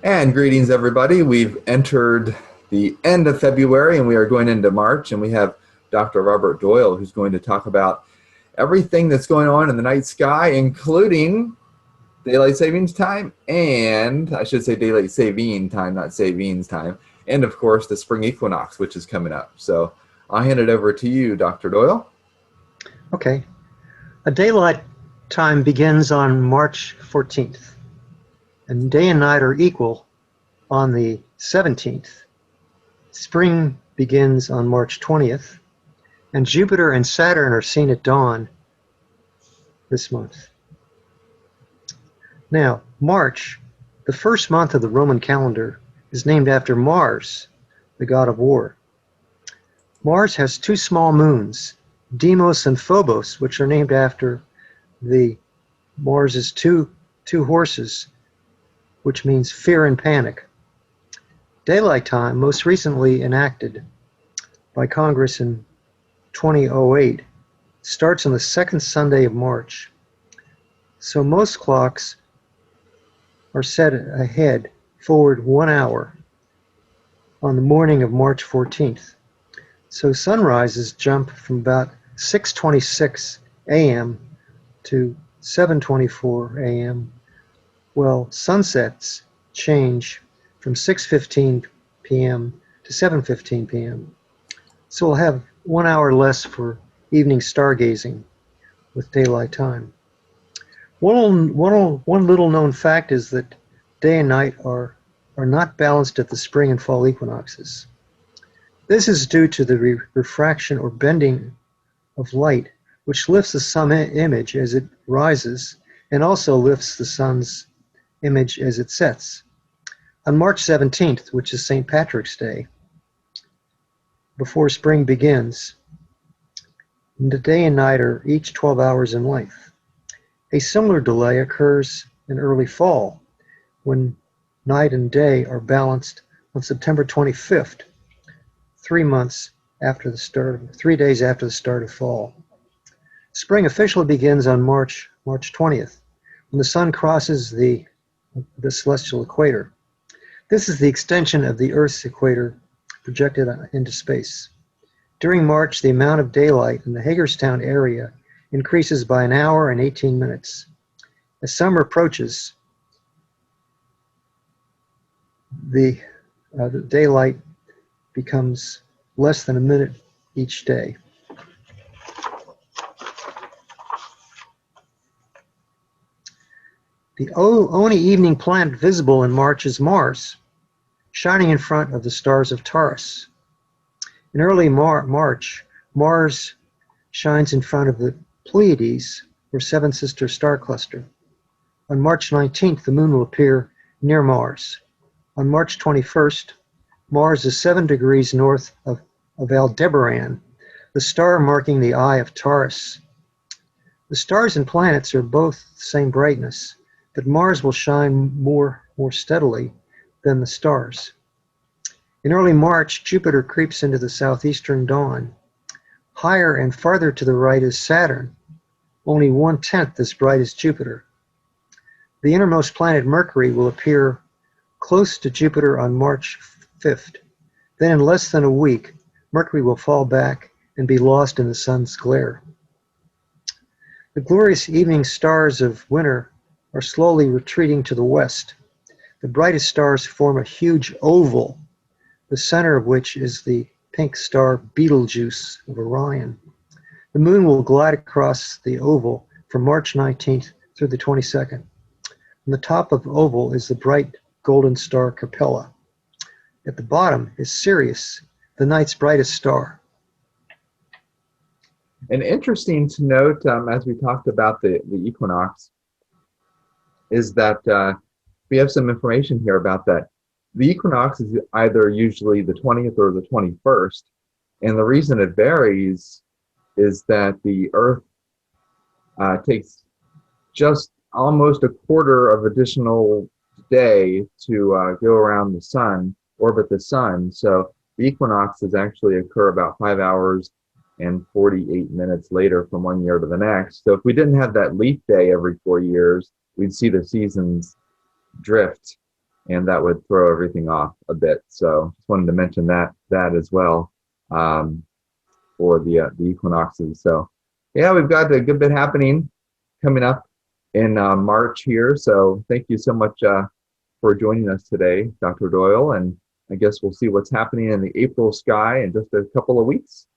And greetings, everybody. We've entered the end of February and we are going into March, and we have Dr. Robert Doyle who's going to talk about everything that's going on in the night sky, including daylight savings time, and I should say daylight saving time, not savings time, and of course the spring equinox, which is coming up. So I'll hand it over to you, Dr. Doyle. Okay. A daylight time begins on March 14th, and day and night are equal on the 17th. Spring begins on March 20th, and Jupiter and Saturn are seen at dawn this month. Now, March, the first month of the Roman calendar, is named after Mars, the god of war. Mars has two small moons, Deimos and Phobos, which are named after Mars's two horses, which means fear and panic. Daylight time, most recently enacted by Congress in 2008, starts on the second Sunday of March. So most clocks are set ahead, forward 1 hour on the morning of March 14th. So sunrises jump from about 6:26 a.m. to 7:24 a.m., while sunsets change from 6:15 p.m. to 7:15 p.m. So we'll have 1 hour less for evening stargazing with daylight time. One little known fact is that day and night are not balanced at the spring and fall equinoxes. This is due to the refraction or bending of light, which lifts the sun image as it rises and also lifts the sun's image as it sets. On March 17th, which is St. Patrick's Day, before spring begins, the day and night are each 12 hours in length. A similar delay occurs in early fall, when night and day are balanced on September 25th, 3 days after the start of fall. Spring officially begins on March 20th, when the sun crosses the celestial equator. This is the extension of the Earth's equator projected into space. During March, the amount of daylight in the Hagerstown area increases by 1 hour and 18 minutes. As summer approaches, the daylight becomes less than a minute each day. The only evening planet visible in March is Mars, shining in front of the stars of Taurus. In early March, Mars shines in front of the Pleiades, or Seven Sister star cluster. On March 19th, the moon will appear near Mars. On March 21st, Mars is 7 degrees north of Aldebaran, the star marking the eye of Taurus. The stars and planets are both the same brightness, but Mars will shine more steadily than the stars. In early March, Jupiter creeps into the southeastern dawn. Higher and farther to the right is Saturn, only 1/10 as bright as Jupiter. The innermost planet, Mercury, will appear close to Jupiter on March 5th. Then in less than a week, Mercury will fall back and be lost in the sun's glare. The glorious evening stars of winter are slowly retreating to the west. The brightest stars form a huge oval, the center of which is the pink star Betelgeuse of Orion. The moon will glide across the oval from March 19th through the 22nd. On the top of the oval is the bright golden star Capella. At the bottom is Sirius, the night's brightest star. And interesting to note, as we talked about the equinox, is that we have some information here about that. The equinox is either usually the 20th or the 21st, and the reason it varies is that the Earth takes just almost a quarter of additional day to go around the sun, orbit the sun. So the equinoxes actually occur about 5 hours and 48 minutes later from one year to the next. So if we didn't have that leap day every 4 years, we'd see the seasons drift and that would throw everything off a bit. So just wanted to mention that as well for the equinoxes. So yeah, we've got a good bit happening coming up in March here. So thank you so much for joining us today, Dr. Doyle. And I guess we'll see what's happening in the April sky in just a couple of weeks.